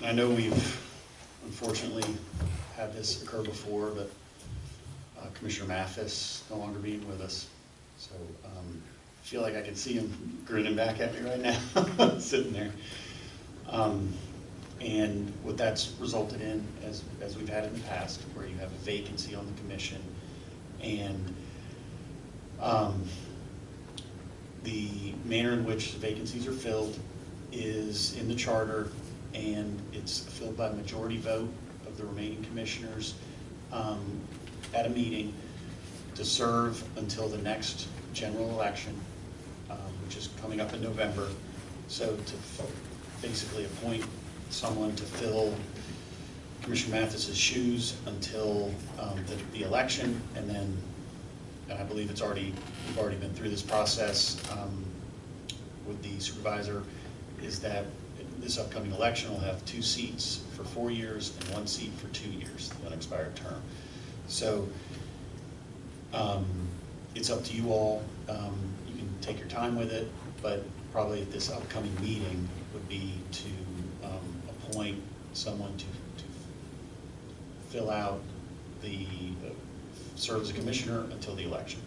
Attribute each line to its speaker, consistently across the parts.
Speaker 1: I know we've unfortunately had this occur before, but Commissioner Mathis no longer being with us. So I feel like I can see him grinning back at me right now, sitting there. And what that's resulted in, as we've had in the past, where you have a vacancy on the commission, and the manner in which vacancies are filled is in the charter, and it's filled by majority vote of the remaining commissioners at a meeting to serve until the next general election, which is coming up in November. So to basically appoint someone to fill Commissioner Mathis's shoes until the election, and then, and I believe we've already been through this process with the supervisor, is that this upcoming election will have 2 seats for 4 years and 1 seat for 2 years, the unexpired term. So it's up to you all. You can take your time with it, but probably at this upcoming meeting would be to appoint someone to fill out serve as a commissioner until the election.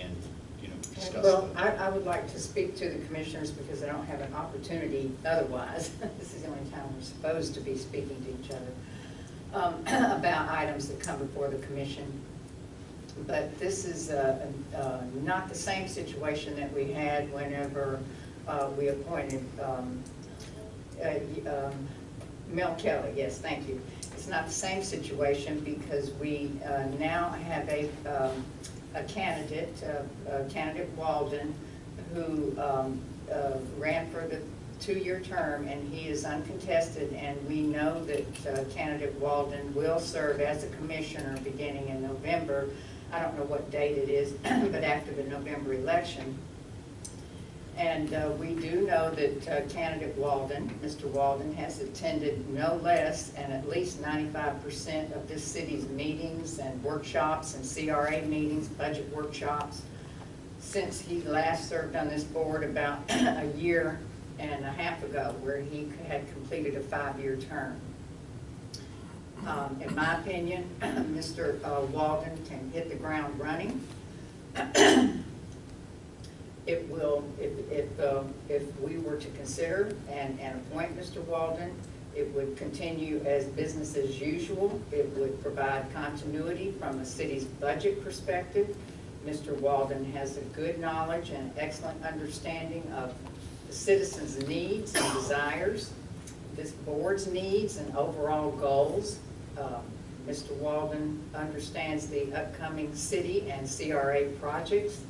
Speaker 1: And, discuss.
Speaker 2: Well, I would like to speak to the commissioners because I don't have an opportunity otherwise. This is the only time we're supposed to be speaking to each other about items that come before the commission. But this is not the same situation that we had whenever we appointed Mel Kelly. Yes, thank you. It's not the same situation because we now have a candidate, candidate Walden, who ran for the 2-year term, and he is uncontested, and we know that candidate Walden will serve as a commissioner beginning in November. I don't know what date it is, but after the November election. And we do know that candidate Walden, Mr. Walden, has attended no less and at least 95% of this city's meetings and workshops and CRA meetings, budget workshops, since he last served on this board about a year and a half ago, where he had completed a 5-year term. In my opinion, Mr. Walden can hit the ground running. It will, if we were to consider and appoint Mr. Walden, it would continue as business as usual. It would provide continuity from the city's budget perspective. Mr. Walden has a good knowledge and excellent understanding of the citizens' needs and desires, this board's needs and overall goals. Mr. Walden understands the upcoming city and CRA projects.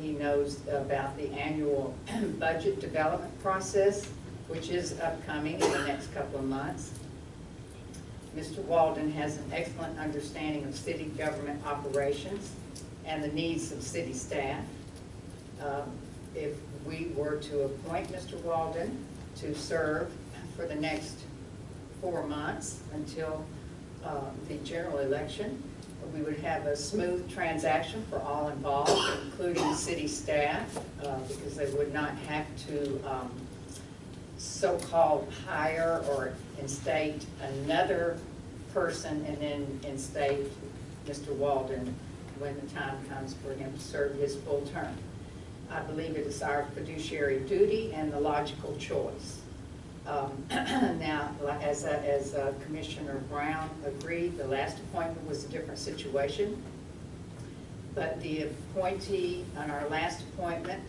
Speaker 2: He knows about the annual budget development process, which is upcoming in the next couple of months. Mr. Walden has an excellent understanding of city government operations and the needs of city staff. If we were to appoint Mr. Walden to serve for the next 4 months until the general election, we would have a smooth transaction for all involved, including city staff, because they would not have to so-called hire or instate another person and then instate Mr. Walden when the time comes for him to serve his full term. I believe it is our fiduciary duty and the logical choice. Now, as Commissioner Brown agreed, the last appointment was a different situation. But the appointee on our last appointment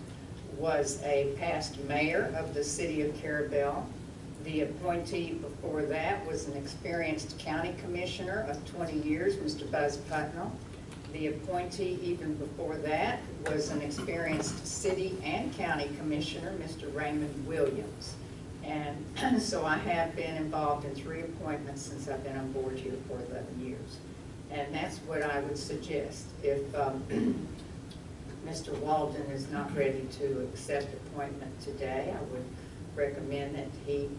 Speaker 2: was a past mayor of the city of Carrabelle. The appointee before that was an experienced county commissioner of 20 years, Mr. Buzz Putnell. The appointee even before that was an experienced city and county commissioner, Mr. Raymond Williams. And so I have been involved in 3 appointments since I've been on board here for 11 years. And that's what I would suggest. If Mr. Walden is not ready to accept appointment today, I would recommend that he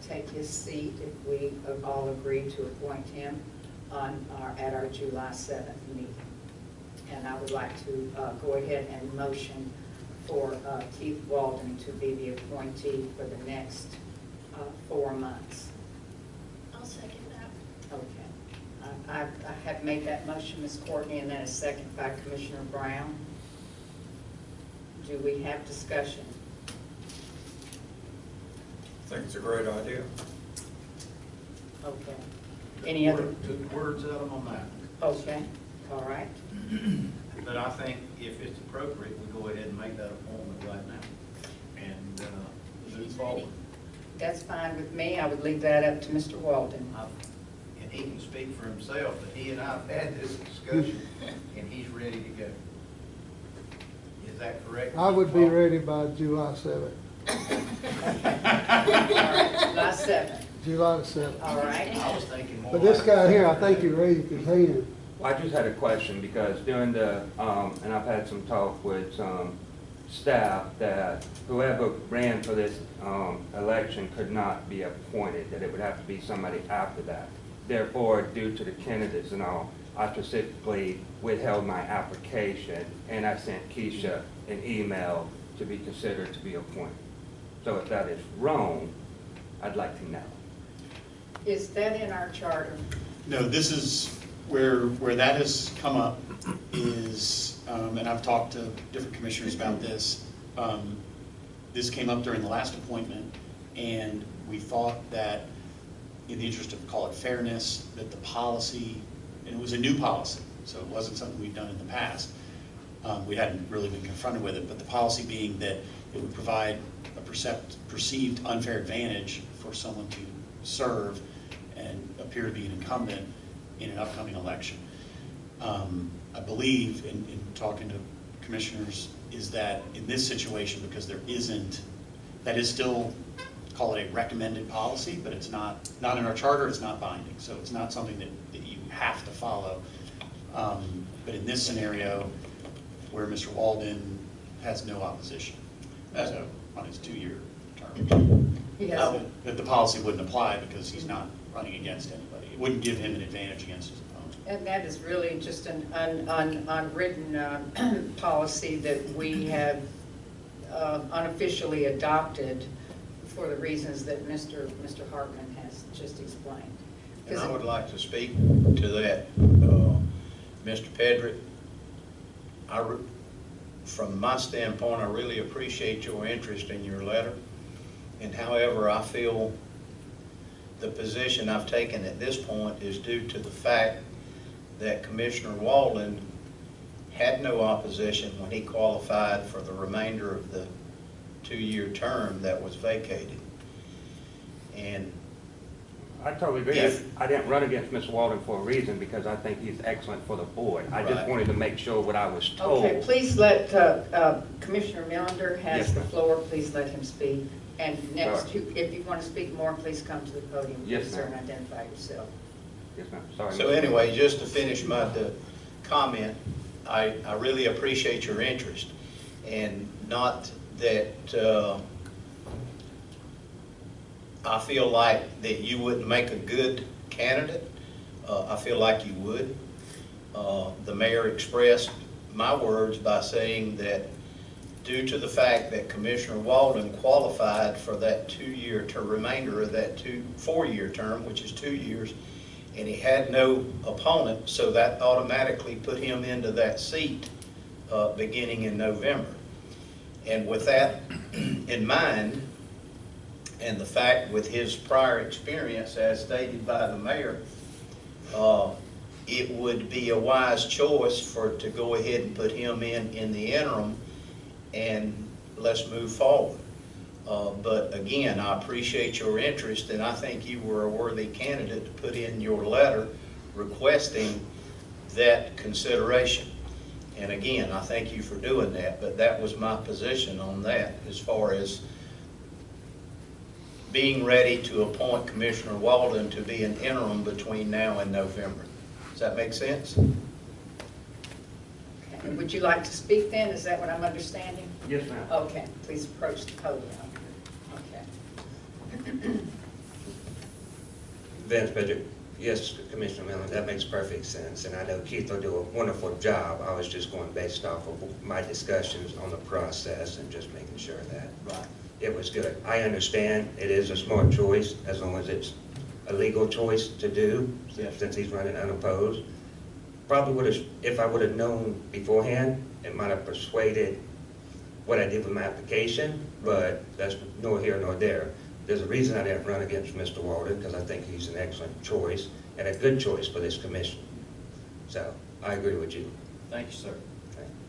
Speaker 2: take his seat if we all agree to appoint him at our July 7th meeting. And I would like to go ahead and motion for Keith Walden to be the appointee for the next 4 months.
Speaker 3: I'll second that.
Speaker 2: Okay. I have made that motion, Ms. Courtney, and then a second by Commissioner Brown. Do we have discussion?
Speaker 4: I think it's a great idea.
Speaker 2: Okay. Any other?
Speaker 5: Took words out of my mouth.
Speaker 2: Okay, all right.
Speaker 5: But I think if it's appropriate, we go ahead and make that appointment right now and move forward.
Speaker 2: That's fine with me. I would leave that up to Mr. Walden.
Speaker 5: And he can speak for himself, but he and I have had this discussion, and he's ready to go. Is that correct?
Speaker 6: I would be ready by July 7th.
Speaker 2: All right, July 7th.
Speaker 6: July the 7th.
Speaker 2: All right.
Speaker 5: I was thinking more.
Speaker 6: But this
Speaker 5: like-
Speaker 6: guy here, I think he raised his hand.
Speaker 7: I just had a question because during the, and I've had some talk with some staff that whoever ran for this election could not be appointed, that it would have to be somebody after that. Therefore, due to the candidates and all, I specifically withheld my application and I sent Keisha an email to be considered to be appointed. So if that is wrong, I'd like to know.
Speaker 2: Is that in our charter?
Speaker 1: No, this is where that has come up is, and I've talked to different commissioners about this. This came up during the last appointment, and we thought that in the interest of, call it fairness, that the policy, and it was a new policy, so it wasn't something we've done in the past. We hadn't really been confronted with it, but the policy being that it would provide a perceived unfair advantage for someone to serve and appear to be an incumbent in an upcoming election. I believe, in talking to commissioners, is that in this situation, because there isn't, that is still, call it a recommended policy, but it's not in our charter, it's not binding, so it's not something that you have to follow. But in this scenario, where Mr. Walden has no opposition, so on his 2-year term,
Speaker 2: Yes.
Speaker 1: that the policy wouldn't apply because he's not running against anybody. It wouldn't give him an advantage against his opponent.
Speaker 2: And that is really just an unwritten policy that we have unofficially adopted for the reasons that Mr. Hartman has just explained.
Speaker 5: And I would like to speak to that, Mr. Pedrick. From my standpoint, I really appreciate your interest in your letter. And however, I feel the position I've taken at this point is due to the fact that Commissioner Walden had no opposition when he qualified for the remainder of the 2-year term that was vacated. And
Speaker 7: I totally agree. I didn't run against Mr. Walden for a reason because I think he's excellent for the board. I just
Speaker 5: Right.
Speaker 7: wanted to make sure what I was told.
Speaker 2: Okay, please let Commissioner Millender has
Speaker 7: Yes,
Speaker 2: the
Speaker 7: ma'am.
Speaker 2: floor. Please let him speak. And next,
Speaker 7: Sorry.
Speaker 2: if you want to speak more, please come to the podium.
Speaker 7: Yes,
Speaker 2: Please, sir,
Speaker 7: ma'am.
Speaker 2: and identify yourself.
Speaker 7: Yes, ma'am. Sorry.
Speaker 5: so
Speaker 7: Mr.
Speaker 5: anyway, just to finish my comment, I really appreciate your interest. And not that I feel like that you wouldn't make a good candidate. I feel like you would. The mayor expressed my words by saying that due to the fact that Commissioner Walden qualified for that 2-year term, remainder of that 4-year term, which is 2 years, and he had no opponent, so that automatically put him into that seat beginning in November. And with that in mind, and the fact with his prior experience as stated by the mayor, it would be a wise choice to go ahead and put him in the interim and let's move forward. But again, I appreciate your interest, and I think you were a worthy candidate to put in your letter requesting that consideration. And again, I thank you for doing that, but that was my position on that as far as being ready to appoint Commissioner Walden to be an interim between now and November. Does that make sense?
Speaker 2: Okay. Would you like to speak then? Is that what I'm understanding?
Speaker 7: Yes, ma'am.
Speaker 2: Okay, please approach the podium. Okay.
Speaker 8: Vance Pedrick, Yes, Commissioner Miller, that makes perfect sense, and I know Keith will do a wonderful job. I was just going based off of my discussions on the process and just making sure that
Speaker 1: Right.
Speaker 8: it was good. I understand it is a smart choice, as long as it's a legal choice to do,
Speaker 1: Yes.
Speaker 8: since he's running unopposed. Probably would have, if I would have known beforehand, it might have persuaded what I did with my application, but that's nor here nor there. There's a reason I didn't run against Mr. Walden, because I think he's an excellent choice and a good choice for this commission. So I agree with you.
Speaker 1: Thank you, sir.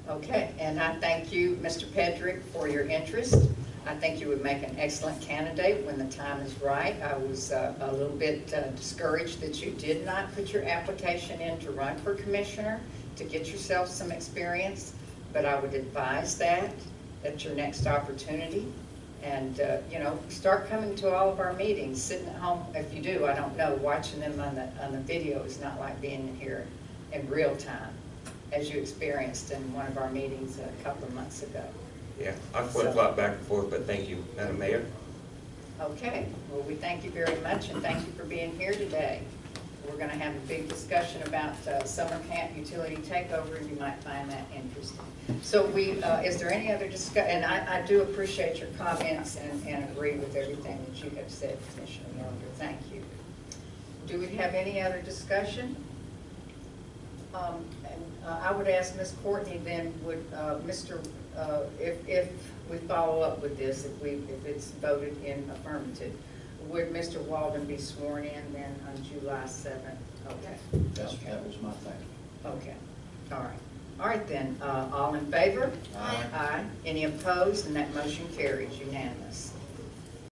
Speaker 2: Okay, and I thank you, Mr. Pedrick, for your interest. I think you would make an excellent candidate when the time is right. I was a little bit discouraged that you did not put your application in to run for commissioner, to get yourself some experience, but I would advise that at your next opportunity. And, you know, start coming to all of our meetings, sitting at home, if you do, I don't know, watching them on the video is not like being here in real time, as you experienced in one of our meetings a couple of months ago.
Speaker 8: Yeah, I flip-flop back and forth, but thank you, Madam Mayor.
Speaker 2: Okay, well, we thank you very much, and thank you for being here today. We're gonna have a big discussion about summer camp utility takeover, and you might find that interesting. So is there any other and I do appreciate your comments and agree with everything that you have said, Commissioner Miller, thank you. Do we have any other discussion? I would ask Ms. Courtney then, would if we follow up with this, if it's voted in affirmative, would Mr. Walden be sworn in then on July 7th? Okay.
Speaker 1: That was my thing.
Speaker 2: Okay, all right. All right then, all in favor?
Speaker 1: Aye.
Speaker 2: Aye. Any opposed? And that motion carries unanimous.